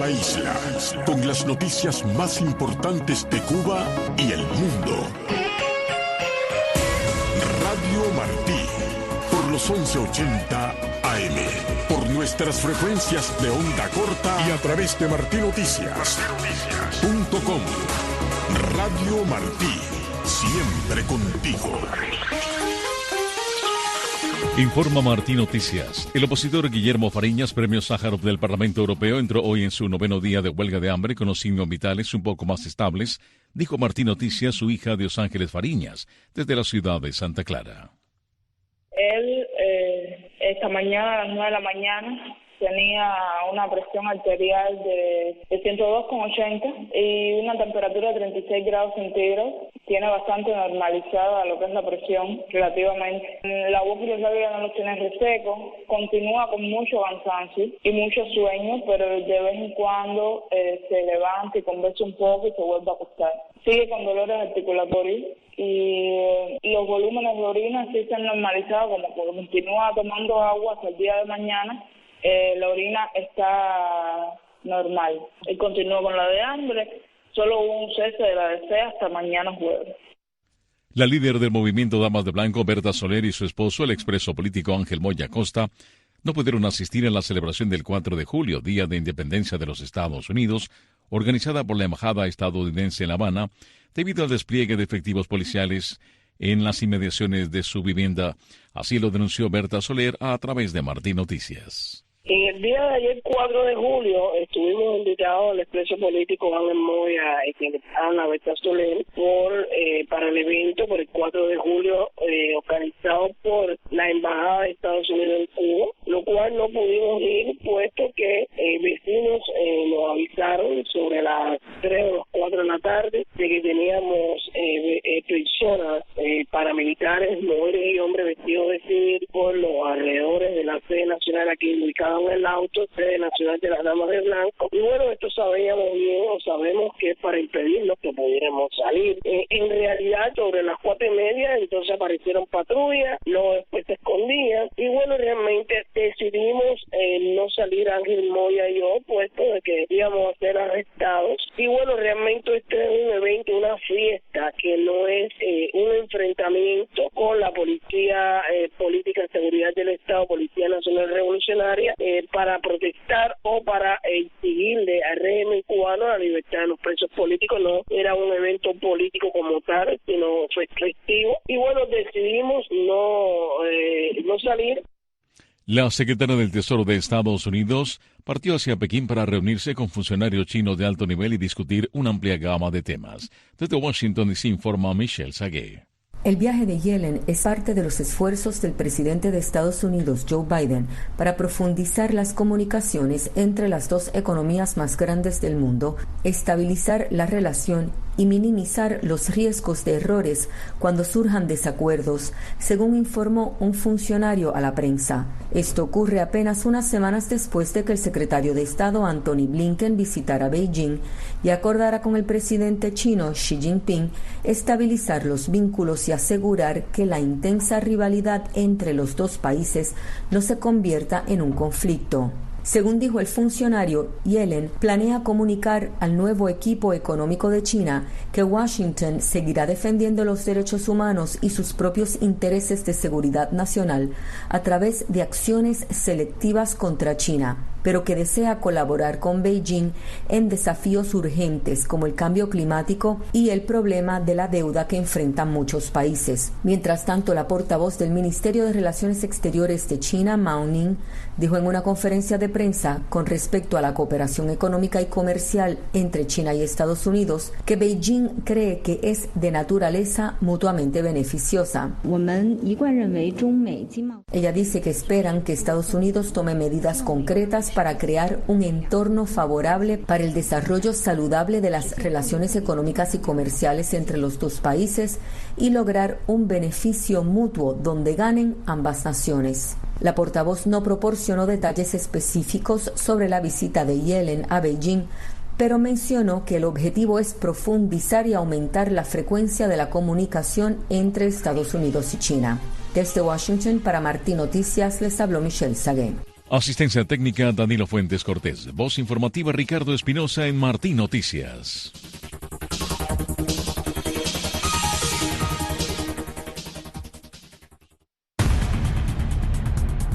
la isla, con las noticias más importantes de Cuba y el mundo. Radio Martí, por los 1180 AM, por nuestras frecuencias de onda corta y a través de martinoticias.com. Radio Martí, siempre contigo. Informa Martí Noticias. El opositor Guillermo Fariñas, premio Sájarov del Parlamento Europeo, entró hoy en su 9º día de huelga de hambre con los signos vitales un poco más estables, dijo Martí Noticias su hija Dios Ángeles Fariñas, desde la ciudad de Santa Clara. Él, esta mañana a las 9 de la mañana, tenía una presión arterial de 102,80 y una temperatura de 36 grados centígrados. Tiene bastante normalizada lo que es la presión relativamente. La voz y los labios no los tiene reseco. Continúa con mucho cansancio y mucho sueño, pero de vez en cuando se levanta y conversa un poco y se vuelve a acostar. Sigue con dolores articulatorios y los volúmenes de orina sí se han normalizado, como continúa tomando agua hasta el día de mañana. La orina está normal. Él continúa con la de hambre, solo hubo un cese de la de sed hasta mañana jueves. La líder del movimiento Damas de Blanco, Berta Soler, y su esposo, el expreso político Ángel Moya Costa, no pudieron asistir a la celebración del 4 de julio, Día de Independencia de los Estados Unidos, organizada por la Embajada estadounidense en La Habana, debido al despliegue de efectivos policiales en las inmediaciones de su vivienda. Así lo denunció Berta Soler a través de Martí Noticias. En el día de ayer, 4 de julio, estuvimos invitados al expreso político Ángel Moya y Ana Berta Soler para el evento por el 4 de julio organizado por la Embajada de Estados Unidos en Cuba, lo cual no pudimos ir puesto que vecinos nos avisaron sobre las 3 o las 4 de la tarde de que teníamos personas paramilitares, mujeres y hombres vestidos de civil por los alrededores de la sede nacional aquí ubicada en el auto, sede nacional de las Damas de Blanco. Y bueno, esto sabemos que es para impedirnos que pudiéramos salir. En realidad, sobre las 4:30, entonces aparecieron patrullas, luego después se escondían, y bueno, realmente decidimos no salir Ángel Moya y yo, puesto de que íbamos a ser arrestados. Y bueno, realmente este es un evento, una fiesta, que no es un enfrentamiento con la Policía Política de Seguridad del Estado, Policía Nacional Revolucionaria, para protestar o para exigirle al régimen cubano la libertad de los presos políticos. No era un evento político como tal, sino fue festivo. Y bueno, decidimos no salir. La secretaria del Tesoro de Estados Unidos partió hacia Pekín para reunirse con funcionarios chinos de alto nivel y discutir una amplia gama de temas. Desde Washington DC informa Michelle Sagué. El viaje de Yellen es parte de los esfuerzos del presidente de Estados Unidos, Joe Biden, para profundizar las comunicaciones entre las dos economías más grandes del mundo, estabilizar la relación y minimizar los riesgos de errores cuando surjan desacuerdos, según informó un funcionario a la prensa. Esto ocurre apenas unas semanas después de que el secretario de Estado Antony Blinken visitara Beijing y acordara con el presidente chino Xi Jinping estabilizar los vínculos y asegurar que la intensa rivalidad entre los dos países no se convierta en un conflicto. Según dijo el funcionario, Yellen planea comunicar al nuevo equipo económico de China que Washington seguirá defendiendo los derechos humanos y sus propios intereses de seguridad nacional a través de acciones selectivas contra China, pero que desea colaborar con Beijing en desafíos urgentes como el cambio climático y el problema de la deuda que enfrentan muchos países. Mientras tanto, la portavoz del Ministerio de Relaciones Exteriores de China, Mao Ning, dijo en una conferencia de prensa con respecto a la cooperación económica y comercial entre China y Estados Unidos que Beijing cree que es de naturaleza mutuamente beneficiosa. Ella dice que esperan que Estados Unidos tome medidas concretas para crear un entorno favorable para el desarrollo saludable de las relaciones económicas y comerciales entre los dos países y lograr un beneficio mutuo donde ganen ambas naciones. La portavoz no proporcionó detalles específicos sobre la visita de Yellen a Beijing, pero mencionó que el objetivo es profundizar y aumentar la frecuencia de la comunicación entre Estados Unidos y China. Desde Washington, para Martí Noticias, les habló Michelle Sagué. Asistencia técnica Danilo Fuentes Cortés. Voz informativa Ricardo Espinosa en Martín Noticias.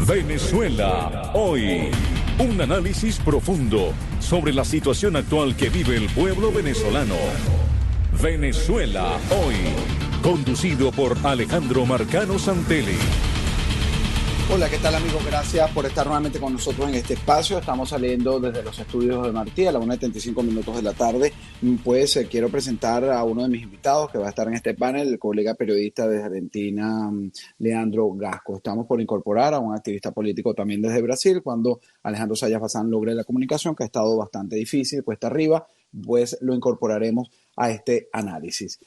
Venezuela hoy. Un análisis profundo sobre la situación actual que vive el pueblo venezolano. Venezuela hoy. Conducido por Alejandro Marcano Santelli. Hola, ¿qué tal, amigos? Gracias por estar nuevamente con nosotros en este espacio. Estamos saliendo desde los estudios de Martí a las 1:35 de la tarde. Pues quiero presentar a uno de mis invitados que va a estar en este panel, el colega periodista de Argentina, Leandro Gasco. Estamos por incorporar a un activista político también desde Brasil, cuando Alejandro Zayas Bazán logre la comunicación, que ha estado bastante difícil, cuesta arriba, pues lo incorporaremos a este análisis.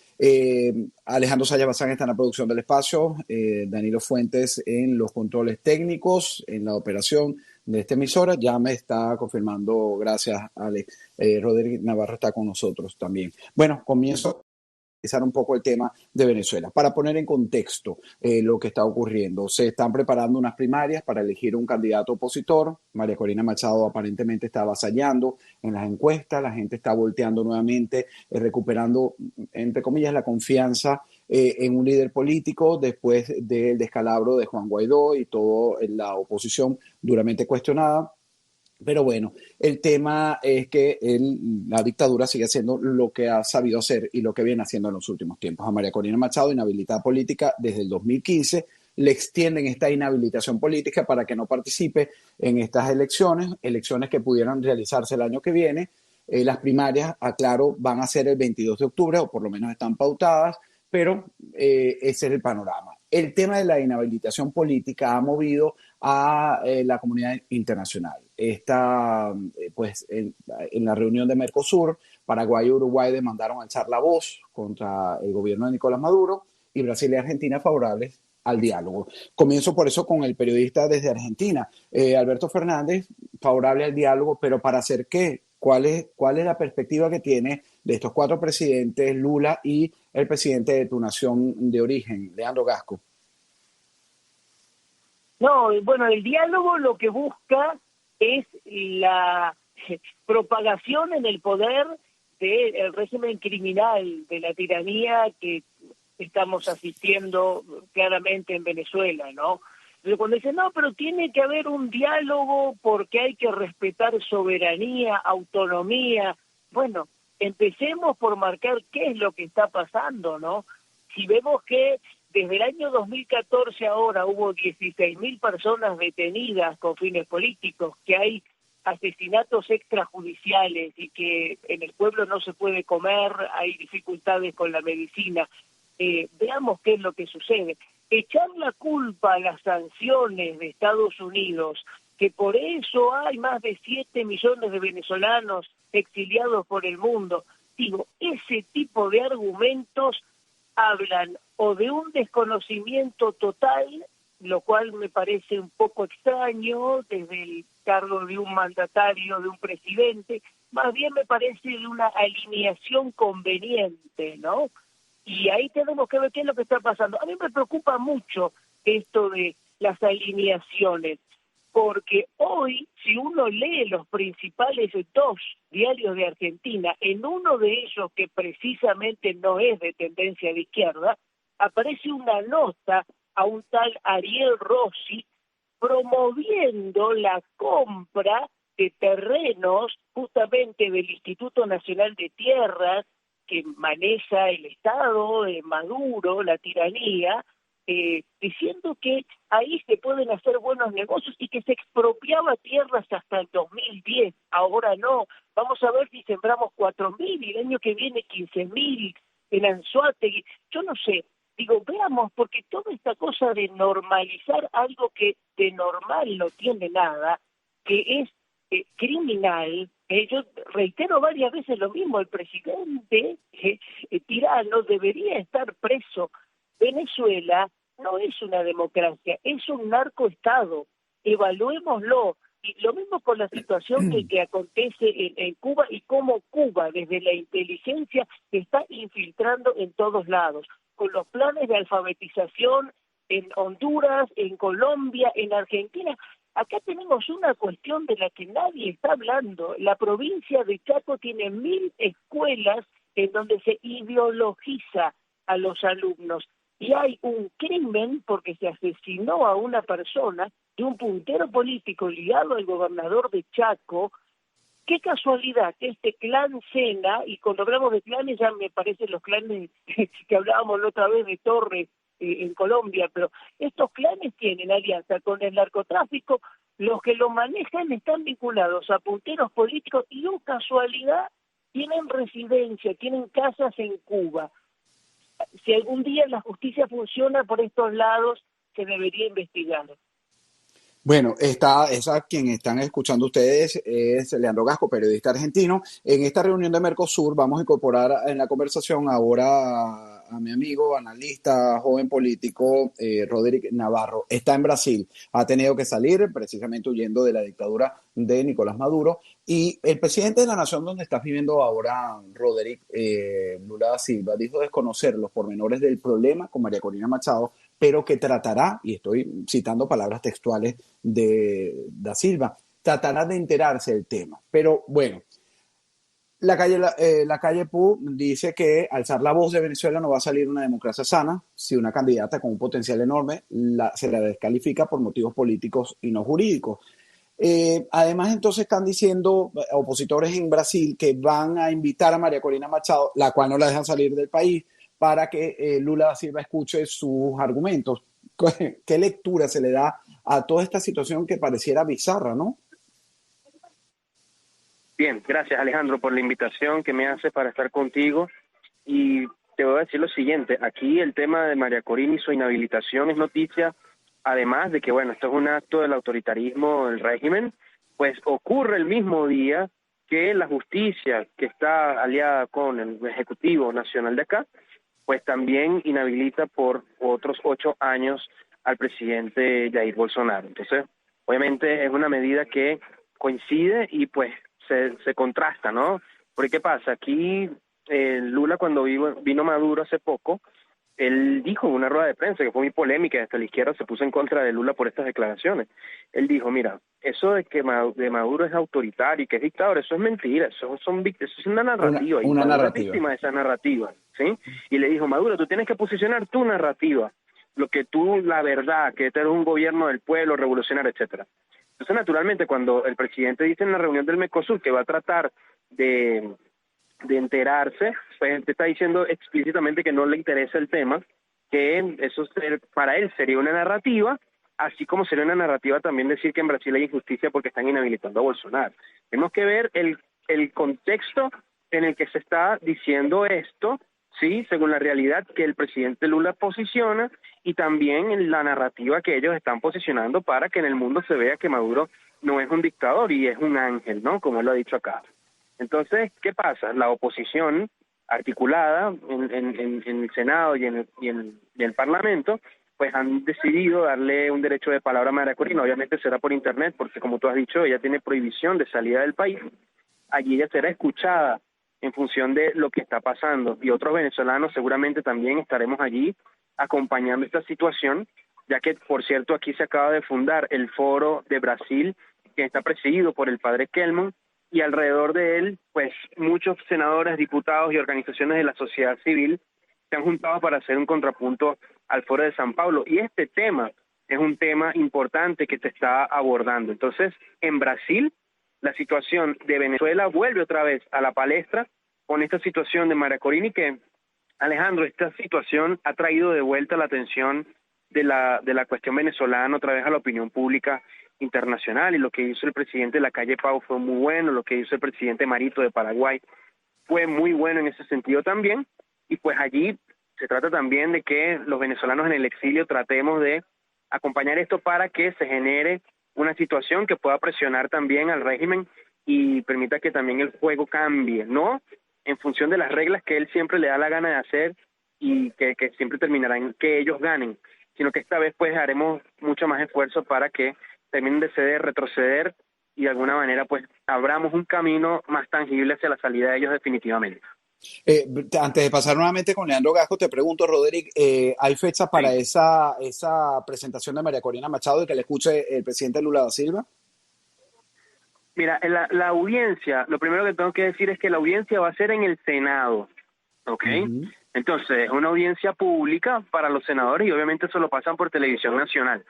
Alejandro Zayas Bazán está en la producción del espacio, Danilo Fuentes en los controles técnicos, en la operación de esta emisora. Ya me está confirmando, gracias Alex, Rodríguez Navarro está con nosotros también. Bueno, comienzo un poco el tema de Venezuela. Para poner en contexto lo que está ocurriendo, se están preparando unas primarias para elegir un candidato opositor. María Corina Machado aparentemente está avasallando en las encuestas, la gente está volteando nuevamente, recuperando, entre comillas, la confianza en un líder político después del descalabro de Juan Guaidó y toda la oposición duramente cuestionada. Pero bueno, el tema es que la dictadura sigue haciendo lo que ha sabido hacer y lo que viene haciendo en los últimos tiempos. A María Corina Machado, inhabilitada política desde el 2015, le extienden esta inhabilitación política para que no participe en estas elecciones que pudieran realizarse el año que viene. Las primarias, aclaro, van a ser el 22 de octubre, o por lo menos están pautadas, pero ese es el panorama. El tema de la inhabilitación política ha movido a la comunidad internacional. Está, pues, en la reunión de Mercosur, Paraguay y Uruguay demandaron alzar la voz contra el gobierno de Nicolás Maduro, y Brasil y Argentina favorables al diálogo. Comienzo por eso con el periodista desde Argentina, Alberto Fernández, favorable al diálogo, pero ¿para hacer qué? ¿Cuál es la perspectiva que tiene de estos cuatro presidentes, Lula y el presidente de tu nación de origen, Leandro Gasco? No, bueno, el diálogo lo que busca es la propagación en el poder del régimen criminal, de la tiranía que estamos asistiendo claramente en Venezuela, ¿no? Pero cuando dicen, no, pero tiene que haber un diálogo porque hay que respetar soberanía, autonomía. Bueno, empecemos por marcar qué es lo que está pasando, ¿no? Si vemos que desde el año 2014 ahora hubo 16.000 personas detenidas con fines políticos, que hay asesinatos extrajudiciales y que en el pueblo no se puede comer, hay dificultades con la medicina, veamos qué es lo que sucede. Echar la culpa a las sanciones de Estados Unidos, que por eso hay más de 7 millones de venezolanos exiliados por el mundo, digo, ese tipo de argumentos hablan o de un desconocimiento total, lo cual me parece un poco extraño desde el cargo de un mandatario, de un presidente, más bien me parece de una alineación conveniente, ¿no? Y ahí tenemos que ver qué es lo que está pasando. A mí me preocupa mucho esto de las alineaciones, porque hoy, si uno lee los principales 2 diarios de Argentina, en uno de ellos, que precisamente no es de tendencia de izquierda, aparece una nota a un tal Ariel Rossi promoviendo la compra de terrenos justamente del Instituto Nacional de Tierras, que maneja el Estado, Maduro, la tiranía, diciendo que ahí se pueden hacer buenos negocios y que se expropiaba tierras hasta el 2010, ahora no, vamos a ver si sembramos 4.000 y el año que viene 15.000 en Anzoátegui, yo no sé, digo, veamos, porque toda esta cosa de normalizar algo que de normal no tiene nada, que es criminal. Yo reitero varias veces lo mismo, el presidente tirano debería estar preso. Venezuela no es una democracia, es un narcoestado, evaluémoslo. Y lo mismo con la situación que acontece en Cuba y cómo Cuba, desde la inteligencia, se está infiltrando en todos lados, con los planes de alfabetización en Honduras, en Colombia, en Argentina. Acá tenemos una cuestión de la que nadie está hablando. La provincia de Chaco tiene 1000 escuelas en donde se ideologiza a los alumnos. Y hay un crimen porque se asesinó a una persona de un puntero político ligado al gobernador de Chaco. Qué casualidad que este clan Sena, y cuando hablamos de clanes ya me parecen los clanes que hablábamos la otra vez de Torres en Colombia, pero estos clanes tienen alianza con el narcotráfico, los que lo manejan están vinculados a punteros políticos y, oh casualidad, tienen residencia, tienen casas en Cuba. Si algún día la justicia funciona por estos lados, se debería investigar. Bueno, esa quien están escuchando ustedes es Leandro Gasco, periodista argentino. En esta reunión de Mercosur vamos a incorporar en la conversación ahora a mi amigo, analista, joven político, Roderick Navarro. Está en Brasil, ha tenido que salir precisamente huyendo de la dictadura de Nicolás Maduro. Y el presidente de la nación donde estás viviendo ahora, Roderick, Lula da Silva, dijo desconocer los pormenores del problema con María Corina Machado, pero que tratará, y estoy citando palabras textuales de Da Silva, tratará de enterarse del tema. Pero bueno, la calle Pou dice que alzar la voz de Venezuela no va a salir una democracia sana si una candidata con un potencial enorme se la descalifica por motivos políticos y no jurídicos. Además, entonces están diciendo opositores en Brasil que van a invitar a María Corina Machado, la cual no la dejan salir del país, para que Lula da Silva escuche sus argumentos. ¿Qué lectura se le da a toda esta situación que pareciera bizarra, no? Bien, gracias Alejandro por la invitación que me hace para estar contigo. Y te voy a decir lo siguiente, aquí el tema de María Corina y su inhabilitación es noticia, además de que, bueno, esto es un acto del autoritarismo del régimen, pues ocurre el mismo día que la justicia, que está aliada con el Ejecutivo Nacional de acá, pues también inhabilita por otros 8 años al presidente Jair Bolsonaro. Entonces, obviamente es una medida que coincide y pues se contrasta, ¿no? Porque ¿qué pasa? Aquí Lula, cuando vino Maduro hace poco, él dijo en una rueda de prensa que fue muy polémica, hasta la izquierda se puso en contra de Lula por estas declaraciones. Él dijo, mira, eso de que de Maduro es autoritario y que es dictador, eso es mentira, eso es una narrativa. Una narrativa. Es víctima de esa narrativa, ¿sí? Y le dijo, Maduro, tú tienes que posicionar tu narrativa, la verdad, que este es un gobierno del pueblo, revolucionario, etcétera. Entonces, naturalmente, cuando el presidente dice en la reunión del Mercosur que va a tratar de enterarse, pues te está diciendo explícitamente que no le interesa el tema, que eso para él sería una narrativa, así como sería una narrativa también decir que en Brasil hay injusticia porque están inhabilitando a Bolsonaro. Tenemos que ver el contexto en el que se está diciendo esto, sí, según la realidad que el presidente Lula posiciona y también en la narrativa que ellos están posicionando para que en el mundo se vea que Maduro no es un dictador y es un ángel, ¿no? Como él lo ha dicho acá. Entonces, ¿qué pasa? La oposición articulada en el Senado y en el Parlamento, pues han decidido darle un derecho de palabra a María Corina. Obviamente será por internet, porque como tú has dicho, ella tiene prohibición de salida del país. Allí ella será escuchada en función de lo que está pasando. Y otros venezolanos seguramente también estaremos allí acompañando esta situación, ya que, por cierto, aquí se acaba de fundar el Foro de Brasil, que está presidido por el padre Kelman, y alrededor de él, pues muchos senadores, diputados y organizaciones de la sociedad civil se han juntado para hacer un contrapunto al Foro de San Pablo. Y este tema es un tema importante que se está abordando. Entonces, en Brasil, la situación de Venezuela vuelve otra vez a la palestra con esta situación de María Corina, y que, Alejandro, esta situación ha traído de vuelta la atención de la cuestión venezolana otra vez a la opinión pública internacional, y lo que hizo el presidente de la calle Pau fue muy bueno, lo que hizo el presidente Marito de Paraguay fue muy bueno en ese sentido también, y pues allí se trata también de que los venezolanos en el exilio tratemos de acompañar esto para que se genere una situación que pueda presionar también al régimen y permita que también el juego cambie, no en función de las reglas que él siempre le da la gana de hacer y que siempre terminarán que ellos ganen, sino que esta vez pues haremos mucho más esfuerzo para que terminen de ceder, retroceder y de alguna manera pues abramos un camino más tangible hacia la salida de ellos definitivamente. Antes de pasar nuevamente con Leandro Gasco, te pregunto, Roderick, ¿hay fecha para Sí. esa presentación de María Corina Machado y que le escuche el presidente Lula da Silva? Mira, la audiencia, lo primero que tengo que decir es que la audiencia va a ser en el Senado, ¿ok? Ujú. Entonces, es una audiencia pública para los senadores y obviamente eso lo pasan por televisión nacional.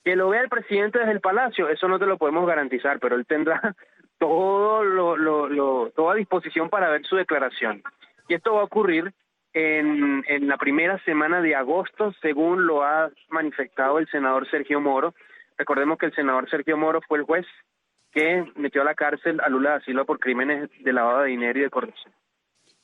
Que lo vea el presidente desde el Palacio, eso no te lo podemos garantizar, pero él tendrá toda disposición para ver su declaración. Y esto va a ocurrir en la primera semana de agosto, según lo ha manifestado el senador Sergio Moro. Recordemos que el senador Sergio Moro fue el juez que metió a la cárcel a Lula da Silva por crímenes de lavado de dinero y de corrupción.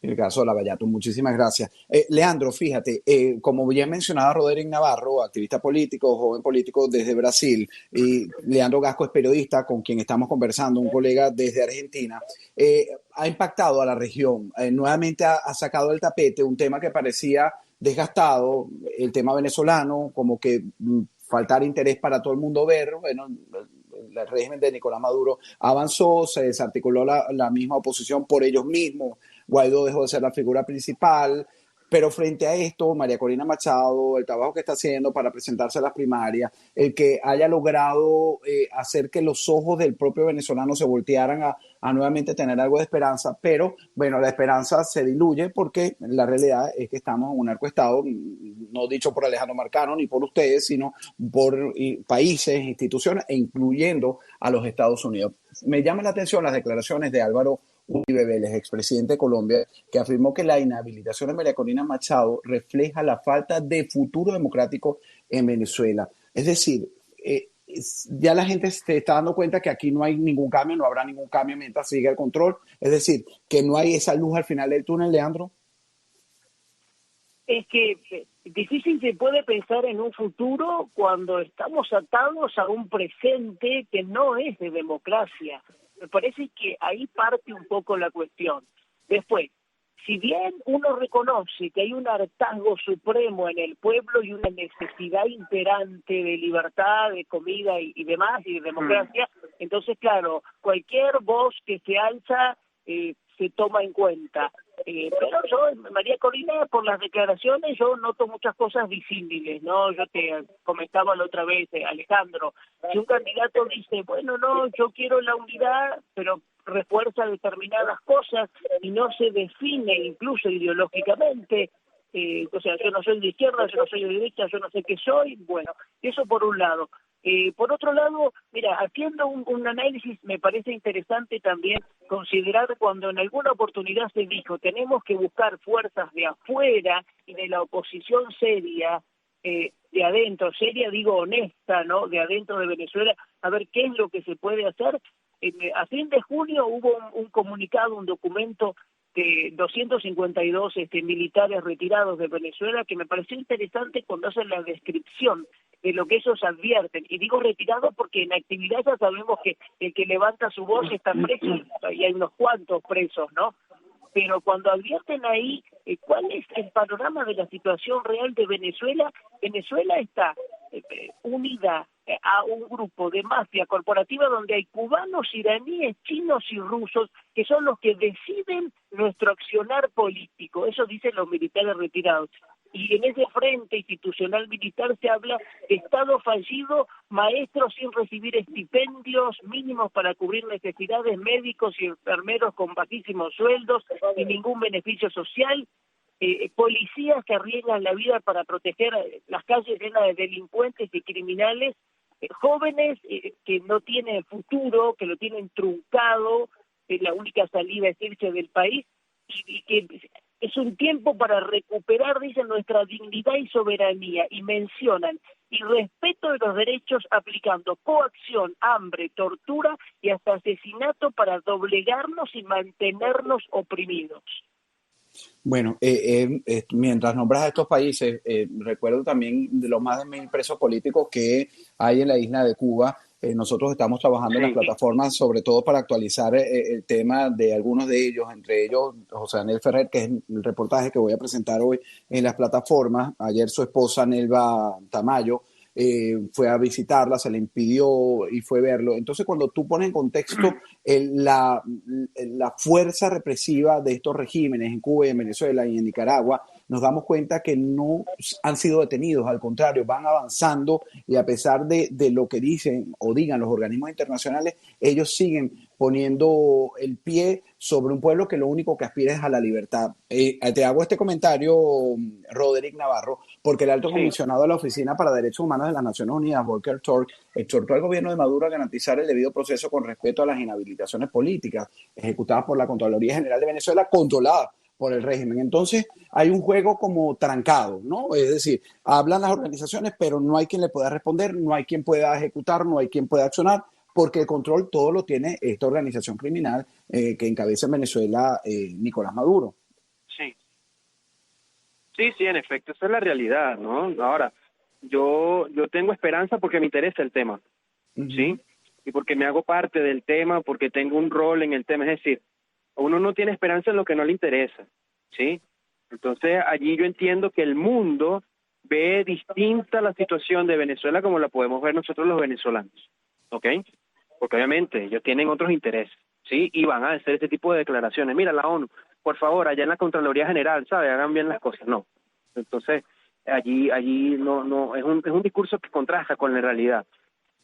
En el caso de Lavallato, muchísimas gracias. Leandro, fíjate, como bien mencionaba Roderick Navarro, activista político, joven político desde Brasil, y Leandro Gasco es periodista con quien estamos conversando, un colega desde Argentina, ha impactado a la región. Nuevamente ha sacado del tapete un tema que parecía desgastado, el tema venezolano, como que faltar interés para todo el mundo ver. Bueno, el régimen de Nicolás Maduro avanzó, se desarticuló la misma oposición por ellos mismos. Guaidó dejó de ser la figura principal, pero frente a esto, María Corina Machado, el trabajo que está haciendo para presentarse a las primarias, el que haya logrado hacer que los ojos del propio venezolano se voltearan a nuevamente tener algo de esperanza, pero bueno, la esperanza se diluye porque la realidad es que estamos en un narcoestado, no dicho por Alejandro Marcano ni por ustedes, sino por países, instituciones, e incluyendo a los Estados Unidos. Me llama la atención las declaraciones de Álvaro Uribe Vélez, expresidente de Colombia, que afirmó que la inhabilitación de María Corina Machado refleja la falta de futuro democrático en Venezuela. Es decir, ya la gente se está dando cuenta que aquí no hay ningún cambio, no habrá ningún cambio mientras siga el control. Es decir, que no hay esa luz al final del túnel, Leandro. Es que difícil se puede pensar en un futuro cuando estamos atados a un presente que no es de democracia. Me parece que ahí parte un poco la cuestión. Después, si bien uno reconoce que hay un hartazgo supremo en el pueblo y una necesidad imperante de libertad, de comida y demás, y de democracia, entonces, claro, cualquier voz que se alza se toma en cuenta. Pero yo, María Corina, por las declaraciones, yo noto muchas cosas disímiles, ¿no? Yo te comentaba la otra vez, Alejandro, si un candidato dice, bueno, no, yo quiero la unidad, pero refuerza determinadas cosas y no se define incluso ideológicamente, o sea, yo no soy de izquierda, yo no soy de derecha, yo no sé qué soy, bueno, eso por un lado. Por otro lado, mira, haciendo un análisis me parece interesante también considerar cuando en alguna oportunidad se dijo tenemos que buscar fuerzas de afuera y de la oposición seria, de adentro, seria digo honesta, ¿no? De adentro de Venezuela, a ver qué es lo que se puede hacer. A fin de junio hubo un comunicado, un documento de 252 militares retirados de Venezuela que me pareció interesante cuando hacen la descripción de lo que ellos advierten. Y digo retirados porque en actividad ya sabemos que el que levanta su voz está preso y hay unos cuantos presos, ¿no? Pero cuando advierten ahí cuál es el panorama de la situación real de Venezuela, Venezuela está unida a un grupo de mafia corporativa donde hay cubanos, iraníes, chinos y rusos que son los que deciden nuestro accionar político. Eso dicen los militares retirados. Y en ese frente institucional militar se habla de Estado fallido, maestros sin recibir estipendios mínimos para cubrir necesidades, médicos y enfermeros con bajísimos sueldos y ningún beneficio social, policías que arriesgan la vida para proteger las calles llenas de delincuentes y criminales, jóvenes que no tienen futuro, que lo tienen truncado, la única salida es irse del país, y que es un tiempo para recuperar, dicen, nuestra dignidad y soberanía, y mencionan y respeto de los derechos aplicando coacción, hambre, tortura y hasta asesinato para doblegarnos y mantenernos oprimidos. Bueno, mientras nombras a estos países, recuerdo también de los más de 1.000 presos políticos que hay en la isla de Cuba. Nosotros estamos trabajando en las plataformas, sobre todo para actualizar el tema de algunos de ellos, entre ellos José Daniel Ferrer, que es el reportaje que voy a presentar hoy en las plataformas. Ayer su esposa Nelva Tamayo fue a visitarla, se le impidió y fue a verlo. Entonces, cuando tú pones en contexto la fuerza represiva de estos regímenes en Cuba y en Venezuela y en Nicaragua, nos damos cuenta que no han sido detenidos, al contrario, van avanzando y a pesar de lo que dicen o digan los organismos internacionales, ellos siguen poniendo el pie sobre un pueblo que lo único que aspira es a la libertad. Te hago este comentario, Roderick Navarro, porque el alto comisionado de la Oficina para Derechos Humanos de las Naciones Unidas, Volker Turk, exhortó al gobierno de Maduro a garantizar el debido proceso con respecto a las inhabilitaciones políticas ejecutadas por la Contraloría General de Venezuela, controlada por el régimen. Entonces, hay un juego como trancado, ¿no? Es decir, hablan las organizaciones, pero no hay quien le pueda responder, no hay quien pueda ejecutar, no hay quien pueda accionar, porque el control todo lo tiene esta organización criminal que encabeza en Venezuela Nicolás Maduro. Sí, en efecto, esa es la realidad, ¿no? Ahora, yo tengo esperanza porque me interesa el tema, ¿sí? Y porque me hago parte del tema, porque tengo un rol en el tema, es decir, uno no tiene esperanza en lo que no le interesa, ¿sí? Entonces, allí yo entiendo que el mundo ve distinta la situación de Venezuela como la podemos ver nosotros los venezolanos, ¿ok? Porque obviamente ellos tienen otros intereses, ¿sí? Y van a hacer este tipo de declaraciones. Mira, la ONU, por favor, allá en la Contraloría General, ¿sabe? Hagan bien las cosas. No. Entonces, allí no es un discurso que contrasta con la realidad.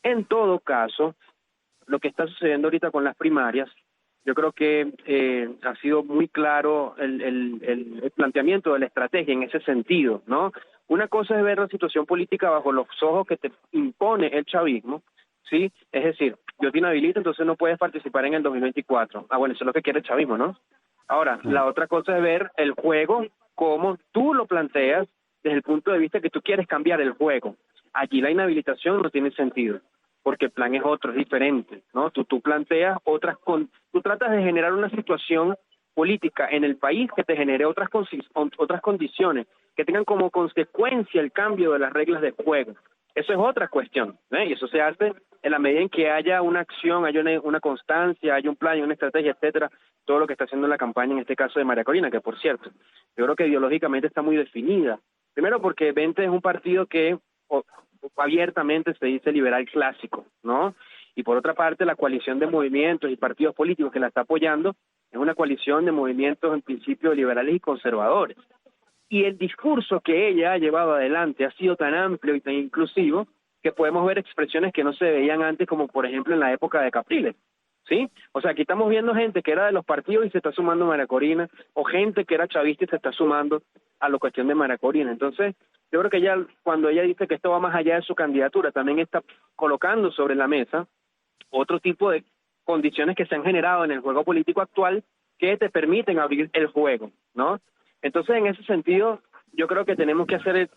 En todo caso, lo que está sucediendo ahorita con las primarias, yo creo que ha sido muy claro el planteamiento de la estrategia en ese sentido, ¿no? Una cosa es ver la situación política bajo los ojos que te impone el chavismo, ¿sí? Es decir, yo te inhabilito, entonces no puedes participar en el 2024. Ah, bueno, eso es lo que quiere el chavismo, ¿no? Ahora, la otra cosa es ver el juego como tú lo planteas desde el punto de vista que tú quieres cambiar el juego. Allí la inhabilitación no tiene sentido, porque el plan es otro, es diferente, ¿no? Tú planteas tú tratas de generar una situación política en el país que te genere otras condiciones, que tengan como consecuencia el cambio de las reglas de juego. Eso es otra cuestión, ¿eh? Y eso se hace en la medida en que haya una acción, haya una constancia, haya un plan, una estrategia, etcétera, todo lo que está haciendo la campaña, en este caso de María Corina, que por cierto, yo creo que ideológicamente está muy definida. Primero porque Vente es un partido que abiertamente se dice liberal clásico, ¿no? Y por otra parte, la coalición de movimientos y partidos políticos que la está apoyando es una coalición de movimientos en principio liberales y conservadores. Y el discurso que ella ha llevado adelante ha sido tan amplio y tan inclusivo que podemos ver expresiones que no se veían antes, como por ejemplo en la época de Capriles, ¿sí? O sea, aquí estamos viendo gente que era de los partidos y se está sumando a María Corina, o gente que era chavista y se está sumando a la cuestión de María Corina. Entonces, yo creo que ella, cuando ella dice que esto va más allá de su candidatura, también está colocando sobre la mesa otro tipo de condiciones que se han generado en el juego político actual que te permiten abrir el juego, ¿no? Entonces, en ese sentido, yo creo que tenemos que hacer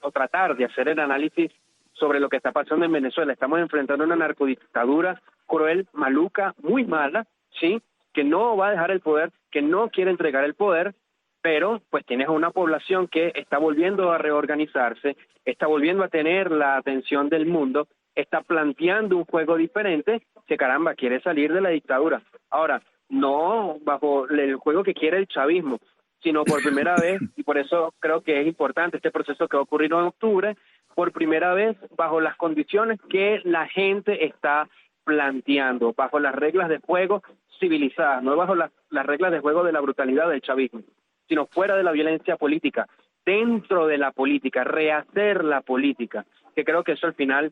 o tratar de hacer el análisis sobre lo que está pasando en Venezuela. Estamos enfrentando una narcodictadura cruel, maluca, muy mala, ¿sí? Que no va a dejar el poder, que no quiere entregar el poder, pero pues tienes una población que está volviendo a reorganizarse, está volviendo a tener la atención del mundo, está planteando un juego diferente, que caramba, quiere salir de la dictadura. Ahora, no bajo el juego que quiere el chavismo, sino por primera vez, y por eso creo que es importante este proceso que va a ocurrir en octubre, por primera vez bajo las condiciones que la gente está planteando, bajo las reglas de juego civilizadas, no bajo las reglas de juego de la brutalidad del chavismo, sino fuera de la violencia política, dentro de la política, rehacer la política, que creo que eso al final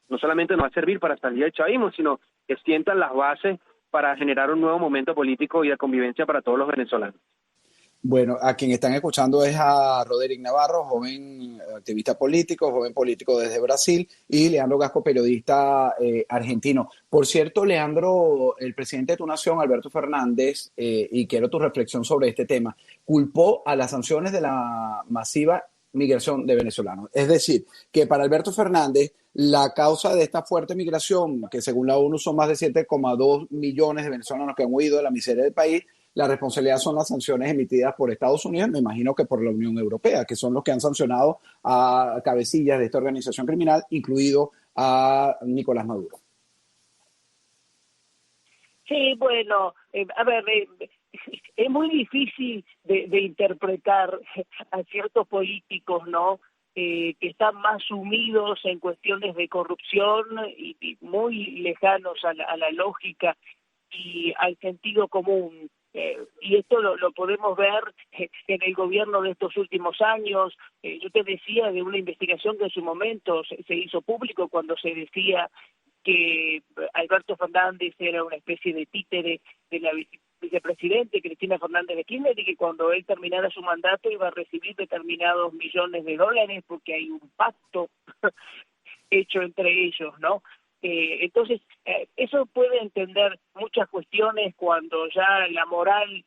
no solamente nos va a servir para salir del chavismo, sino que sientan las bases para generar un nuevo momento político y de convivencia para todos los venezolanos. Bueno, a quien están escuchando es a Roderick Navarro, joven activista político, joven político desde Brasil, y Leandro Gasco, periodista argentino. Por cierto, Leandro, el presidente de tu nación, Alberto Fernández, y quiero tu reflexión sobre este tema, culpó a las sanciones de la masiva migración de venezolanos. Es decir, que para Alberto Fernández, la causa de esta fuerte migración, que según la ONU son más de 7,2 millones de venezolanos que han huido de la miseria del país, la responsabilidad son las sanciones emitidas por Estados Unidos, me imagino que por la Unión Europea, que son los que han sancionado a cabecillas de esta organización criminal, incluido a Nicolás Maduro. Sí, bueno, a ver, es muy difícil de interpretar a ciertos políticos, ¿no? Que están más sumidos en cuestiones de corrupción y muy lejanos a la lógica y al sentido común. Y esto lo podemos ver en el gobierno de estos últimos años. Yo te decía de una investigación que en su momento se hizo público cuando se decía que Alberto Fernández era una especie de títere de la vicepresidente Cristina Fernández de Kirchner, y que cuando él terminara su mandato iba a recibir determinados millones de dólares porque hay un pacto hecho entre ellos, ¿no? Entonces, eso puede entender muchas cuestiones cuando ya la moral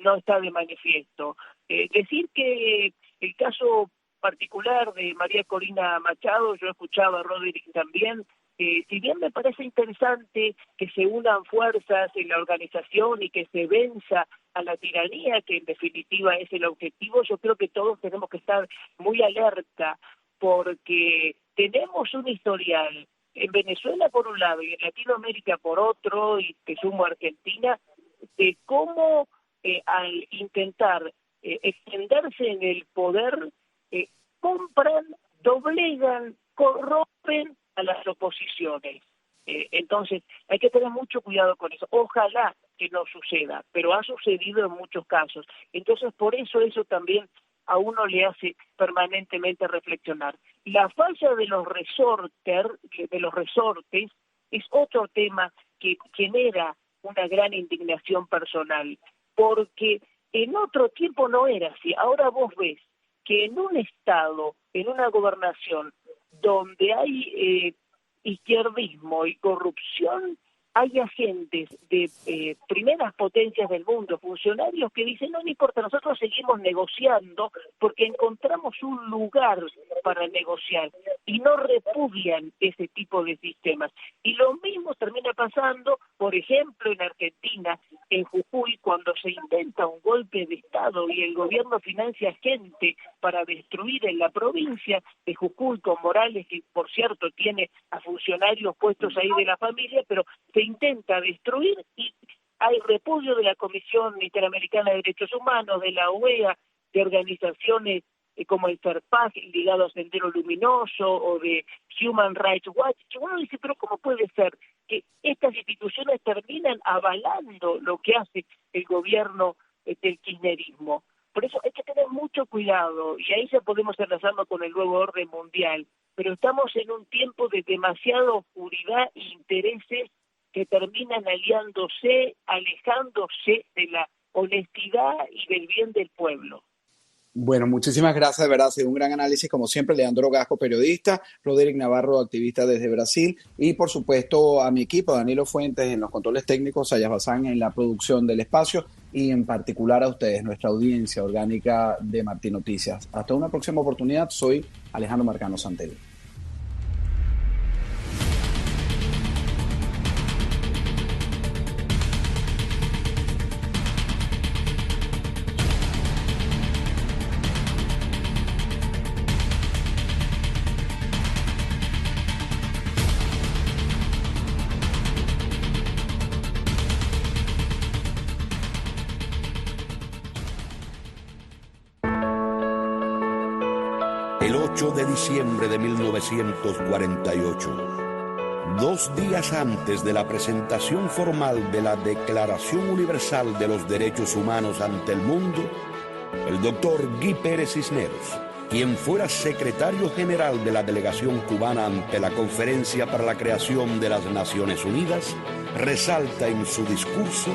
no está de manifiesto. Decir que el caso particular de María Corina Machado, yo escuchaba a Roderick también, si bien me parece interesante que se unan fuerzas en la organización y que se venza a la tiranía, que en definitiva es el objetivo, yo creo que todos tenemos que estar muy alerta, porque tenemos un historial en Venezuela por un lado y en Latinoamérica por otro, y te sumo a Argentina, de cómo al intentar extenderse en el poder, compran, doblegan, corrompen a las oposiciones. Entonces, hay que tener mucho cuidado con eso. Ojalá que no suceda, pero ha sucedido en muchos casos. Entonces, por eso también a uno le hace permanentemente reflexionar. La falla de los resortes es otro tema que genera una gran indignación personal, porque en otro tiempo no era así. Ahora vos ves que en un estado, en una gobernación, donde hay izquierdismo y corrupción, hay agentes de primeras potencias del mundo, funcionarios que dicen, no importa, nosotros seguimos negociando porque encontramos un lugar para negociar, y no repudian ese tipo de sistemas. Y lo mismo termina pasando, por ejemplo, en Argentina, en Jujuy, cuando se intenta un golpe de Estado y el gobierno financia gente para destruir en la provincia de Jujuy con Morales, que por cierto tiene a funcionarios puestos ahí de la familia, pero se intenta destruir y hay repudio de la Comisión Interamericana de Derechos Humanos, de la OEA, de organizaciones como el CERPAC, ligado a Sendero Luminoso, o de Human Rights Watch, que uno dice, pero ¿cómo puede ser que estas instituciones terminan avalando lo que hace el gobierno del kirchnerismo? Por eso hay que tener mucho cuidado, y ahí ya podemos enlazarlo con el nuevo orden mundial, pero estamos en un tiempo de demasiada oscuridad e intereses que terminan aliándose, alejándose de la honestidad y del bien del pueblo. Bueno, muchísimas gracias, de verdad, ha sido un gran análisis, como siempre. Leandro Gasco, periodista, Roderick Navarro, activista desde Brasil, y por supuesto a mi equipo, Danilo Fuentes en los controles técnicos, Sayas Bazán en la producción del espacio, y en particular a ustedes, nuestra audiencia orgánica de Martín Noticias. Hasta una próxima oportunidad, soy Alejandro Marcano Santelli. El 8 de diciembre de 1948, 2 días antes de la presentación formal de la Declaración Universal de los Derechos Humanos ante el mundo, el doctor Guy Pérez Cisneros, quien fuera secretario general de la delegación cubana ante la Conferencia para la Creación de las Naciones Unidas, resalta en su discurso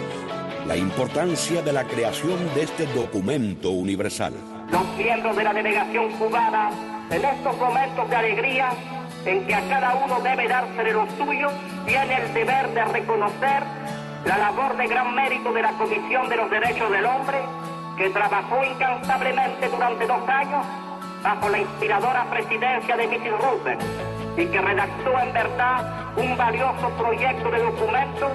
la importancia de la creación de este documento universal. Los miembros de la delegación cubana, en estos momentos de alegría, en que a cada uno debe dársele lo suyo, tiene el deber de reconocer la labor de gran mérito de la Comisión de los Derechos del Hombre, que trabajó incansablemente durante 2 años bajo la inspiradora presidencia de Mrs. Roosevelt, y que redactó en verdad un valioso proyecto de documento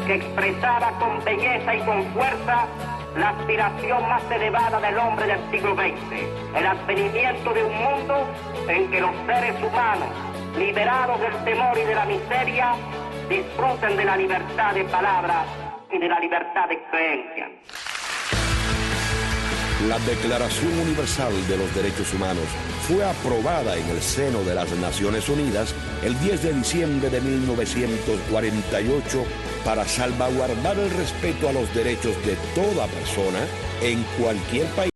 que expresaba con belleza y con fuerza la aspiración más elevada del hombre del siglo XX, el advenimiento de un mundo en que los seres humanos, liberados del temor y de la miseria, disfruten de la libertad de palabra y de la libertad de creencia. La Declaración Universal de los Derechos Humanos fue aprobada en el seno de las Naciones Unidas el 10 de diciembre de 1948 para salvaguardar el respeto a los derechos de toda persona en cualquier país.